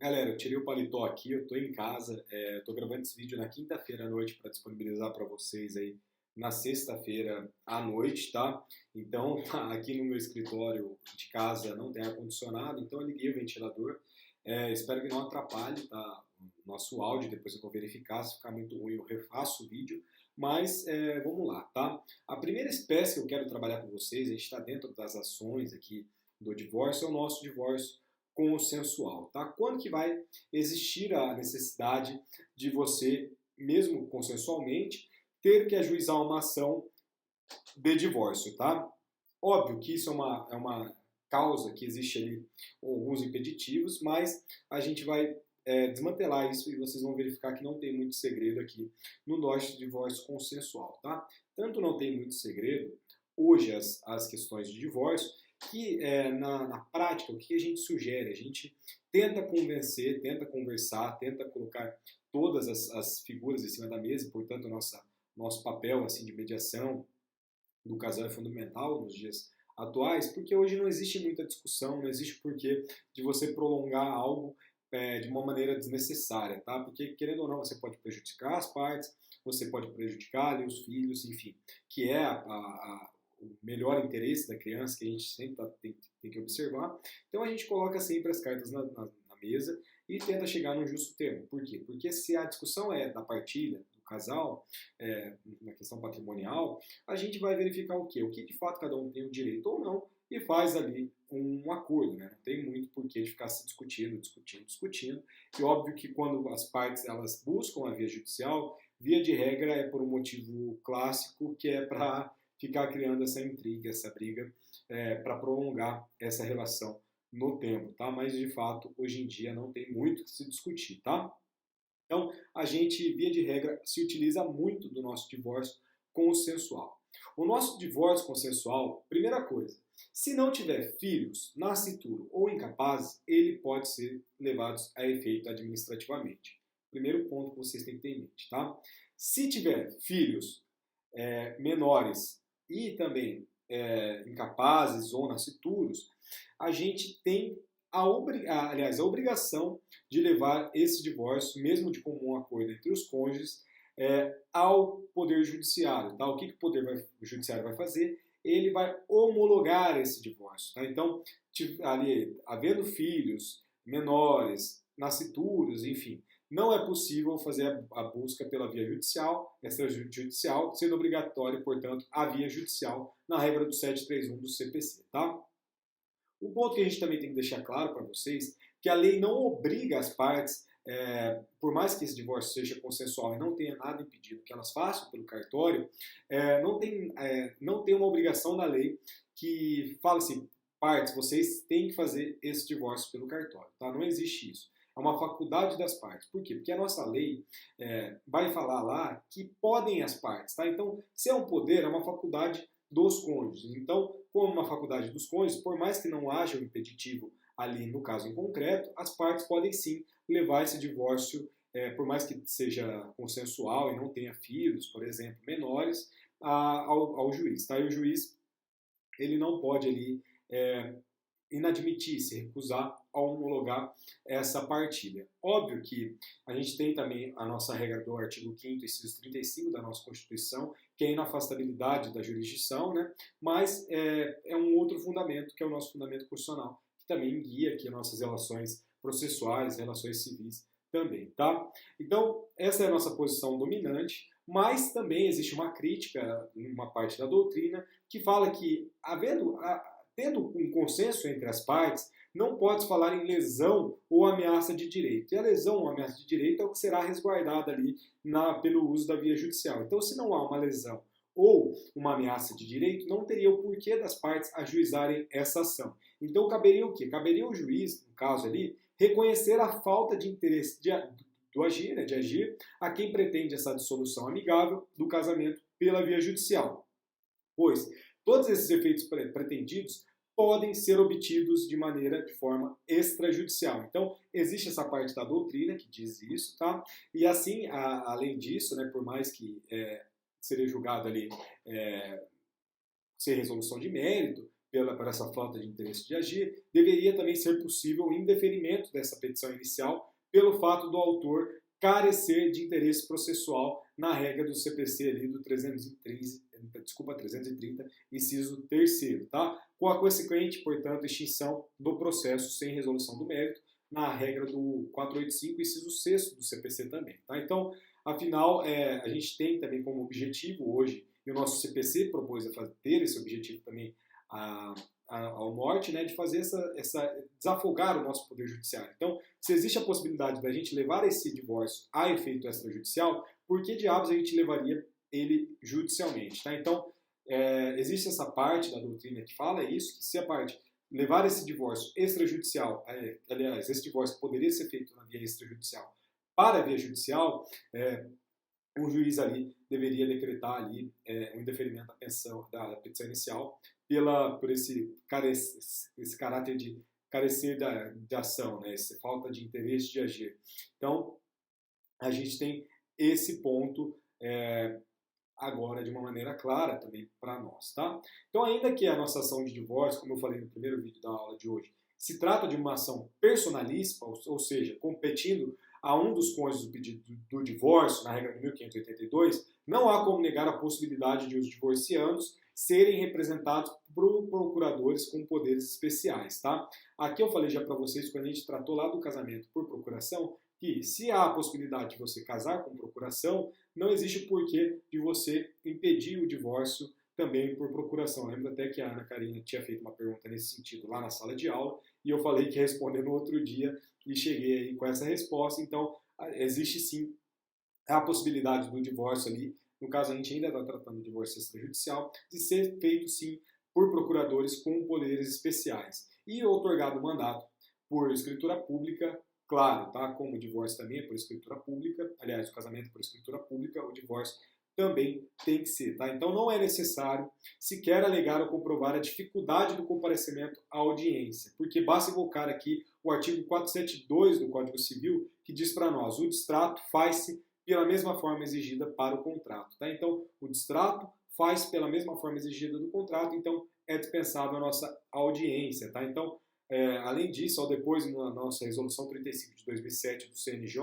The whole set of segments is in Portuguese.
Galera, eu tirei o paletó aqui, eu tô em casa, tô gravando esse vídeo na quinta-feira à noite para disponibilizar para vocês aí na sexta-feira à noite, tá? Então, aqui no meu escritório de casa não tem ar-condicionado, então eu liguei o ventilador. Espero que não atrapalhe, tá? O nosso áudio, depois eu vou verificar, se ficar muito ruim eu refaço o vídeo, mas vamos lá, tá? A primeira espécie que eu quero trabalhar com vocês, a gente está dentro das ações aqui do divórcio, é o nosso divórcio consensual, tá? Quando que vai existir a necessidade de você, mesmo consensualmente, ter que ajuizar uma ação de divórcio, tá? Óbvio que isso é uma causa que existe ali alguns impeditivos, mas a gente vai desmantelar isso e vocês vão verificar que não tem muito segredo aqui no nosso divórcio consensual, tá? Tanto não tem muito segredo, hoje as questões de divórcio, que na prática o que a gente sugere? A gente tenta convencer, tenta conversar, tenta colocar todas as figuras em cima da mesa, portanto nosso papel assim de mediação do casal é fundamental nos dias atuais, porque hoje não existe muita discussão, não existe porquê de você prolongar algo de uma maneira desnecessária, tá? Porque, querendo ou não, você pode prejudicar as partes, você pode prejudicar ali, os filhos, enfim, que é o melhor interesse da criança, que a gente sempre tem que observar. Então a gente coloca sempre as cartas na mesa e tenta chegar num justo termo. Por quê? Porque se a discussão é da partilha, do casal, na questão patrimonial, a gente vai verificar o quê? O que de fato cada um tem o direito ou não e faz ali um acordo, né? Não tem muito porquê de ficar se discutindo. E óbvio que quando as partes elas buscam a via judicial, via de regra é por um motivo clássico, que é para ficar criando essa intriga, essa briga, para prolongar essa relação no tempo, tá? Mas de fato, hoje em dia não tem muito que se discutir, tá? Então, a gente, via de regra, se utiliza muito do nosso divórcio consensual. O nosso divórcio consensual, primeira coisa, se não tiver filhos, nascituro ou incapazes, ele pode ser levado a efeito administrativamente. Primeiro ponto que vocês têm que ter em mente, tá? Se tiver filhos menores e também incapazes ou nascituros, a gente tem a obrigação de levar esse divórcio, mesmo de comum acordo entre os cônjuges, ao Poder Judiciário. Tá? O que o Poder Judiciário vai fazer? Ele vai homologar esse divórcio. Tá? Então, ali, havendo filhos menores, nascituros, enfim, não é possível fazer a busca pela via judicial, extrajudicial, sendo obrigatório, portanto, a via judicial na regra do 731 do CPC. Tá? Um ponto que a gente também tem que deixar claro para vocês, que a lei não obriga as partes, por mais que esse divórcio seja consensual e não tenha nada impedido que elas façam pelo cartório, não tem uma obrigação da lei que fala assim, partes, vocês têm que fazer esse divórcio pelo cartório, tá? Não existe isso. É uma faculdade das partes. Por quê? Porque a nossa lei vai falar lá que podem as partes, tá? Então, se é um poder, é uma faculdade dos cônjuges. Então, como uma faculdade dos cônjuges, por mais que não haja um impeditivo ali no caso em concreto, as partes podem sim levar esse divórcio, por mais que seja consensual e não tenha filhos, por exemplo, menores, ao juiz. Tá? E o juiz ele não pode ali inadmitir, se recusar a homologar essa partilha. Óbvio que a gente tem também a nossa regra do artigo 5º, inciso 35 da nossa Constituição, que é a inafastabilidade da jurisdição, né? Mas é um outro fundamento, que é o nosso fundamento constitucional, que também guia aqui nossas relações processuais, relações civis também, tá? Então, essa é a nossa posição dominante, mas também existe uma crítica, uma parte da doutrina, que fala que, tendo um consenso entre as partes, não pode falar em lesão ou ameaça de direito. E a lesão ou ameaça de direito é o que será resguardada ali pelo uso da via judicial. Então, se não há uma lesão ou uma ameaça de direito, não teria o porquê das partes ajuizarem essa ação. Então, caberia o quê? Caberia o juiz, no caso ali, reconhecer a falta de interesse de agir a quem pretende essa dissolução amigável do casamento pela via judicial. Pois todos esses efeitos pretendidos podem ser obtidos de forma extrajudicial. Então, existe essa parte da doutrina que diz isso, tá? E assim, além disso, né, por mais que seria julgado ali ser resolução de mérito, por essa falta de interesse de agir, deveria também ser possível o indeferimento dessa petição inicial pelo fato do autor carecer de interesse processual na regra do CPC ali do 330, inciso 3º, tá? Com a consequente, portanto, extinção do processo sem resolução do mérito na regra do 485, inciso 6º do CPC também, tá? Então, afinal, a gente tem também como objetivo hoje, e o nosso CPC propôs ter esse objetivo também ao norte, né, de fazer desafogar o nosso poder judiciário. Então, se existe a possibilidade da gente levar esse divórcio a efeito extrajudicial, por que diabos a gente levaria ele judicialmente? Tá? Então, existe essa parte da doutrina que fala isso, que se a parte levar esse divórcio extrajudicial, aliás, esse divórcio poderia ser feito na via extrajudicial para a via judicial, o juiz ali deveria decretar ali o indeferimento da petição inicial por esse caráter de carecer de ação, né? Essa falta de interesse de agir. Então, a gente tem esse ponto agora de uma maneira clara também para nós, tá? Então, ainda que a nossa ação de divórcio, como eu falei no primeiro vídeo da aula de hoje, se trata de uma ação personalíssima, ou seja, competindo a um dos cônjuges do pedido do divórcio, na regra de 1582, não há como negar a possibilidade de os divorciandos serem representados por procuradores com poderes especiais, tá? Aqui eu falei já para vocês, quando a gente tratou lá do casamento por procuração, que se há a possibilidade de você casar com procuração, não existe o porquê de você impedir o divórcio também por procuração. Lembro até que a Ana Karina tinha feito uma pergunta nesse sentido lá na sala de aula, e eu falei que ia responder no outro dia, e cheguei aí com essa resposta. Então, existe sim a possibilidade do divórcio ali, no caso a gente ainda está tratando de divórcio extrajudicial, de ser feito sim por procuradores com poderes especiais. E outorgado o mandato por escritura pública, claro, tá? Como o divórcio também é por escritura pública, aliás, o casamento é por escritura pública, o divórcio também tem que ser, tá? Então não é necessário sequer alegar ou comprovar a dificuldade do comparecimento à audiência, porque basta invocar aqui o artigo 472 do Código Civil, que diz para nós: o distrato faz-se pela mesma forma exigida para o contrato, tá? Então, o distrato faz pela mesma forma exigida do contrato, então é dispensável a nossa audiência, tá? Então, além disso, depois na nossa resolução 35 de 2007 do CNJ,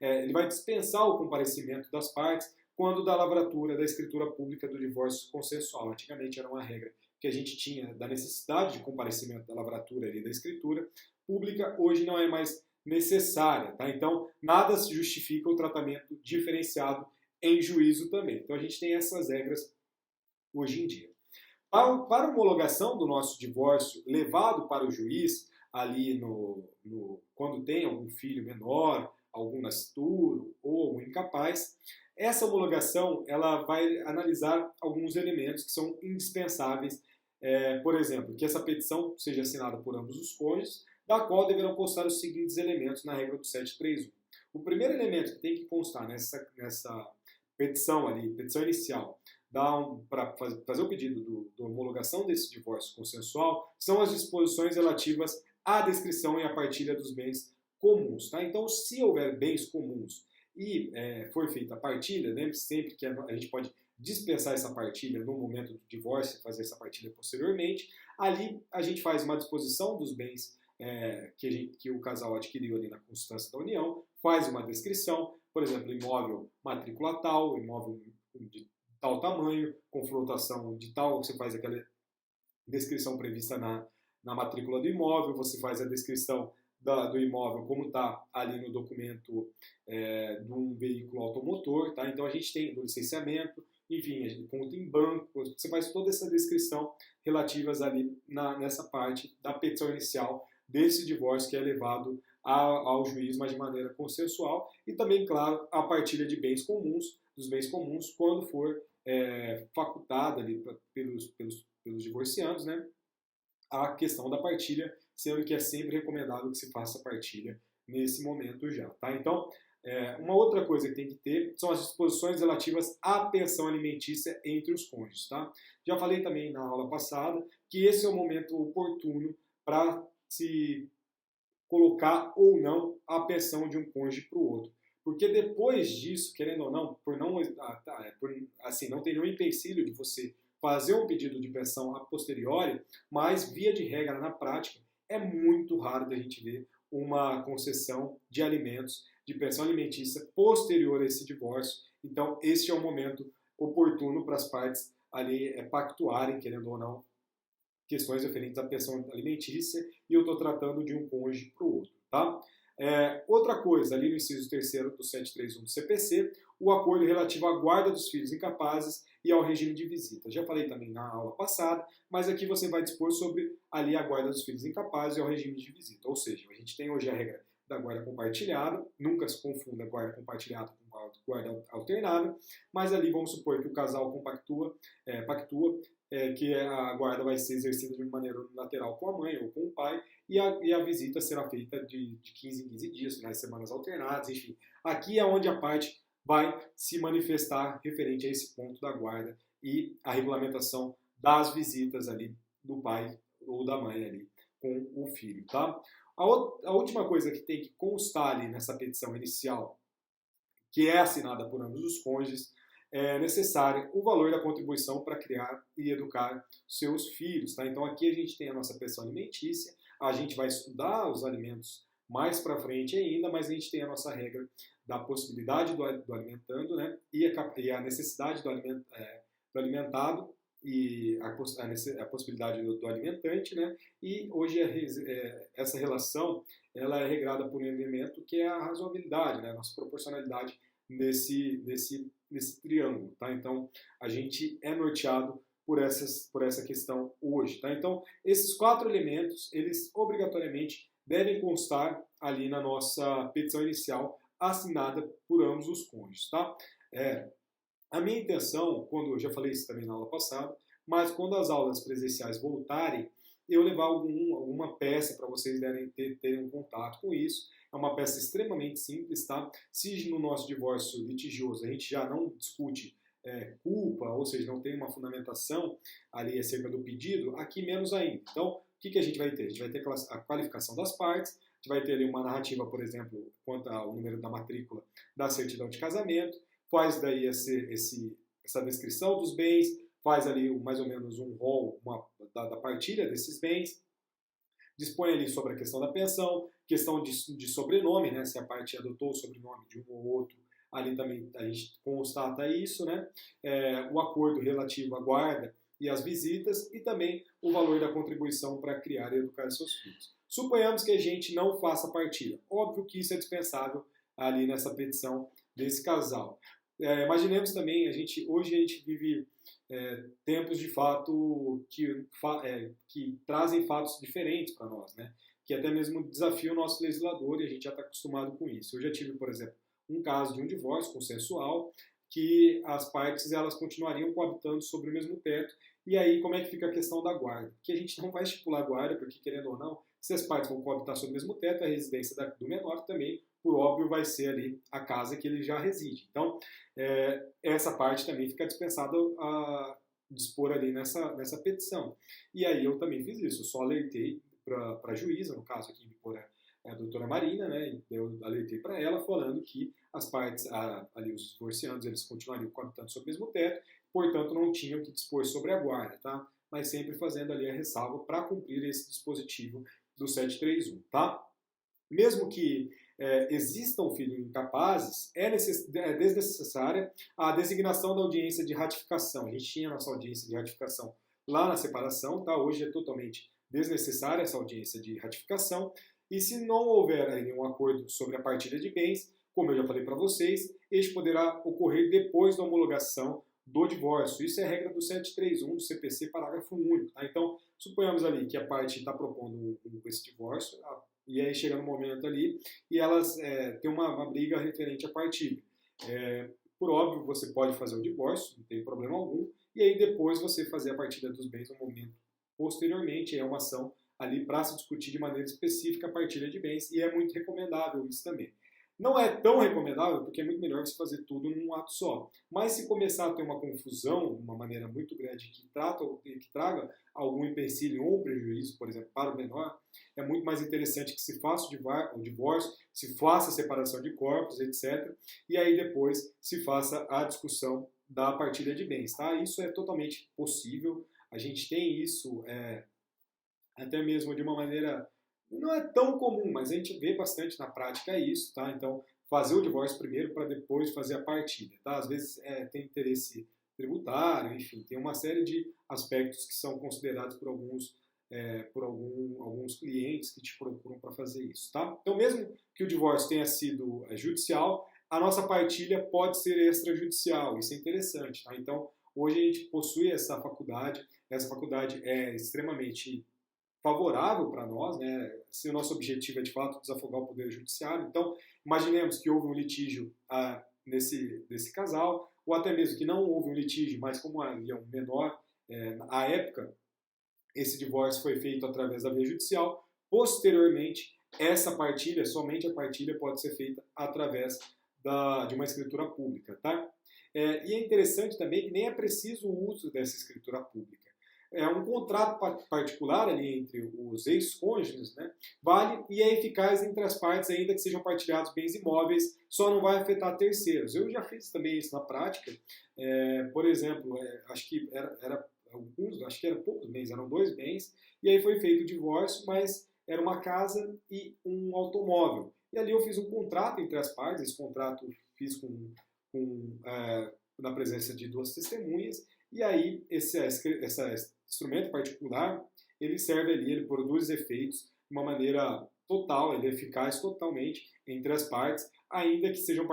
ele vai dispensar o comparecimento das partes quando da lavratura da escritura pública do divórcio consensual. Antigamente era uma regra que a gente tinha da necessidade de comparecimento da lavratura ali da escritura pública, hoje não é mais necessária, tá? Então, nada se justifica o tratamento diferenciado em juízo também. Então, a gente tem essas regras hoje em dia. Para a homologação do nosso divórcio levado para o juiz, ali quando tem algum filho menor, algum nascituro ou algum incapaz, essa homologação ela vai analisar alguns elementos que são indispensáveis, por exemplo, que essa petição seja assinada por ambos os cônjuges, da qual deverão constar os seguintes elementos na regra do 731. O primeiro elemento que tem que constar nessa petição ali, petição inicial, para fazer o pedido da homologação desse divórcio consensual, são as disposições relativas à descrição e à partilha dos bens comuns. Tá? Então, se houver bens comuns e for feita a partilha, lembre-se sempre que a gente pode dispensar essa partilha no momento do divórcio e fazer essa partilha posteriormente. Ali a gente faz uma disposição dos bens que o casal adquiriu ali na constância da união, faz uma descrição, por exemplo, imóvel matrícula tal, imóvel de tal tamanho, confrontação de tal, você faz aquela descrição prevista na matrícula do imóvel, você faz a descrição do imóvel como está ali no documento de um veículo automotor, tá? Então a gente tem do licenciamento, enfim, a gente conta em banco, você faz toda essa descrição relativas ali nessa parte da petição inicial desse divórcio que é levado ao juiz, mas de maneira consensual, e também, claro, a partilha de bens comuns, dos bens comuns, quando for facultada ali pelos divorciandos, né, a questão da partilha, sendo que é sempre recomendável que se faça a partilha nesse momento já, tá? Então, uma outra coisa que tem que ter são as disposições relativas à pensão alimentícia entre os cônjuges, tá? Já falei também na aula passada que esse é o momento oportuno para se colocar ou não a pensão de um cônjuge para o outro. Porque depois disso, querendo ou não, não tem nenhum empecilho de você fazer um pedido de pensão a posteriori, mas via de regra, na prática, é muito raro da gente ver uma concessão de alimentos, de pensão alimentícia posterior a esse divórcio. Então, este é o momento oportuno para as partes ali pactuarem, querendo ou não, questões referentes à pensão alimentícia, e eu estou tratando de um cônjuge para o outro, tá? Outra coisa, ali no inciso 3º do 731 do CPC, o acordo relativo à guarda dos filhos incapazes e ao regime de visita. Já falei também na aula passada, mas aqui você vai dispor sobre ali a guarda dos filhos incapazes e ao regime de visita. Ou seja, a gente tem hoje a regra da guarda compartilhada, nunca se confunda guarda compartilhada com guarda alternada, mas ali vamos supor que o casal pactua que a guarda vai ser exercida de maneira unilateral com a mãe ou com o pai, e a visita será feita de 15 em 15 dias, finais de semanas alternadas, enfim. Aqui é onde a parte vai se manifestar referente a esse ponto da guarda e a regulamentação das visitas ali do pai ou da mãe ali com o filho, tá? A última coisa que tem que constar ali nessa petição inicial, que é assinada por ambos os cônjuges, é necessário o valor da contribuição para criar e educar seus filhos, tá? Então aqui a gente tem a nossa pensão alimentícia, a gente vai estudar os alimentos mais para frente ainda, mas a gente tem a nossa regra da possibilidade do alimentando, né? E a necessidade do alimentado e a possibilidade do alimentante, né? E hoje essa relação ela é regrada por um elemento que é a razoabilidade, né? A nossa proporcionalidade nesse triângulo, tá? Então a gente é norteado por essa questão hoje, tá? Então esses 4 elementos eles obrigatoriamente devem constar ali na nossa petição inicial assinada por ambos os cônjuges, tá? A minha intenção, quando eu já falei isso também na aula passada, mas quando as aulas presenciais voltarem, eu levar alguma peça para vocês terem um contato com isso. É uma peça extremamente simples, tá? Se no nosso divórcio litigioso a gente já não discute culpa, ou seja, não tem uma fundamentação ali acerca do pedido, aqui menos ainda. Então, o que a gente vai ter? A gente vai ter a qualificação das partes, a gente vai ter ali uma narrativa, por exemplo, quanto ao número da matrícula da certidão de casamento, faz daí essa descrição dos bens, faz ali mais ou menos um rol da partilha desses bens, dispõe ali sobre a questão da pensão, questão de sobrenome, né, se a parte adotou o sobrenome de um ou outro, ali também a gente constata isso, né, o acordo relativo à guarda e às visitas, e também o valor da contribuição para criar e educar seus filhos. Suponhamos que a gente não faça a partilha. Óbvio que isso é dispensável ali nessa petição desse casal. Imaginemos também, hoje a gente vive tempos de fato que trazem fatos diferentes para nós, né? Que até mesmo desafiam o nosso legislador, e a gente já está acostumado com isso. Eu já tive, por exemplo, um caso de um divórcio consensual, que as partes elas continuariam coabitando sobre o mesmo teto, e aí como é que fica a questão da guarda? Que a gente não vai estipular a guarda, porque querendo ou não, se as partes vão coabitar sobre o mesmo teto, a residência do menor também, por óbvio, vai ser ali a casa que ele já reside. Então, essa parte também fica dispensada a dispor ali nessa petição. E aí eu também fiz isso, eu só alertei para a juíza, no caso aqui a doutora Marina, né? Eu alertei para ela falando que as partes, ali os divorciandos, eles continuariam coabitando sobre o mesmo teto, portanto não tinham que dispor sobre a guarda, tá? Mas sempre fazendo ali a ressalva para cumprir esse dispositivo do 731, tá? Mesmo que existam filhos incapazes, é desnecessária a designação da audiência de ratificação. A gente tinha a nossa audiência de ratificação lá na separação, tá? Hoje é totalmente desnecessária essa audiência de ratificação, e se não houver nenhum acordo sobre a partilha de bens, como eu já falei para vocês, este poderá ocorrer depois da homologação do divórcio. Isso é a regra do 731 do CPC, parágrafo único. Tá? Então, suponhamos ali que a parte está propondo esse divórcio, e aí chega no momento ali, e elas têm uma briga referente à partilha. Por óbvio, você pode fazer o divórcio, não tem problema algum, e aí depois você fazer a partilha dos bens no momento posteriormente, é uma ação ali para se discutir de maneira específica a partilha de bens, e é muito recomendável isso também. Não é tão recomendável porque é muito melhor você fazer tudo num ato só. Mas se começar a ter uma confusão, de uma maneira muito grande, que traga algum empecilho ou prejuízo, por exemplo, para o menor, é muito mais interessante que se faça o divórcio, se faça a separação de corpos, etc. E aí depois se faça a discussão da partilha de bens, tá? Isso é totalmente possível, a gente tem isso até mesmo de uma maneira, não é tão comum, mas a gente vê bastante na prática isso, tá? Então, fazer o divórcio primeiro para depois fazer a partilha, tá? Às vezes tem interesse tributário, enfim, tem uma série de aspectos que são considerados por alguns clientes que te procuram para fazer isso, tá? Então, mesmo que o divórcio tenha sido judicial, a nossa partilha pode ser extrajudicial, isso é interessante, tá? Então, hoje a gente possui essa faculdade é extremamente favorável para nós, né? Se o nosso objetivo é de fato desafogar o poder judiciário, então imaginemos que houve um litígio nesse casal, ou até mesmo que não houve um litígio, mas como havia um menor à época, esse divórcio foi feito através da via judicial. Posteriormente, essa partilha, somente a partilha, pode ser feita através de uma escritura pública, tá? E é interessante também que nem é preciso o uso dessa escritura pública. Um contrato particular ali entre os ex-cônjuges, né, vale e é eficaz entre as partes, ainda que sejam partilhados bens imóveis, só não vai afetar terceiros. Eu já fiz também isso na prática. Por exemplo, acho que acho que era poucos bens, eram 2 bens, e aí foi feito o divórcio, mas era uma casa e um automóvel. E ali eu fiz um contrato entre as partes, esse contrato fiz na presença de 2 testemunhas, e aí esse instrumento particular, ele serve ali, ele produz efeitos de uma maneira total, ele é eficaz totalmente entre as partes, ainda que sejam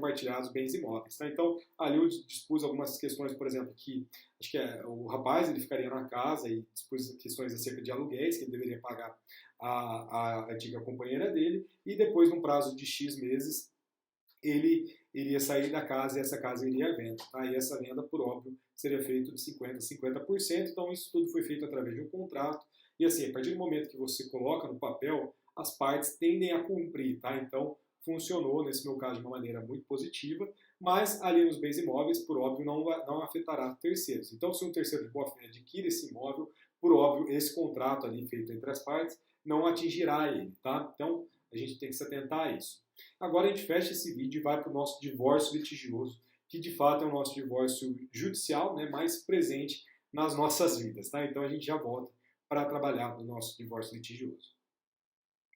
partilhados bens imóveis. Tá? Então, ali eu dispus algumas questões, por exemplo, que acho que o rapaz ele ficaria na casa e dispus questões acerca de aluguéis que ele deveria pagar a antiga companheira dele, e depois, num prazo de X meses, ele iria sair da casa e essa casa iria à venda. Tá? E essa venda, por óbvio, seria feita de 50% a 50%. Então, isso tudo foi feito através de um contrato. E assim, a partir do momento que você coloca no papel, as partes tendem a cumprir. Tá? Então, funcionou, nesse meu caso, de uma maneira muito positiva, mas ali nos bens imóveis, por óbvio, não afetará terceiros. Então, se um terceiro de boa-fé adquire esse imóvel, por óbvio, esse contrato ali feito entre as partes não atingirá ele. Tá? Então, a gente tem que se atentar a isso. Agora a gente fecha esse vídeo e vai para o nosso divórcio litigioso, que de fato é o nosso divórcio judicial, né, mais presente nas nossas vidas. Tá? Então a gente já volta para trabalhar no nosso divórcio litigioso.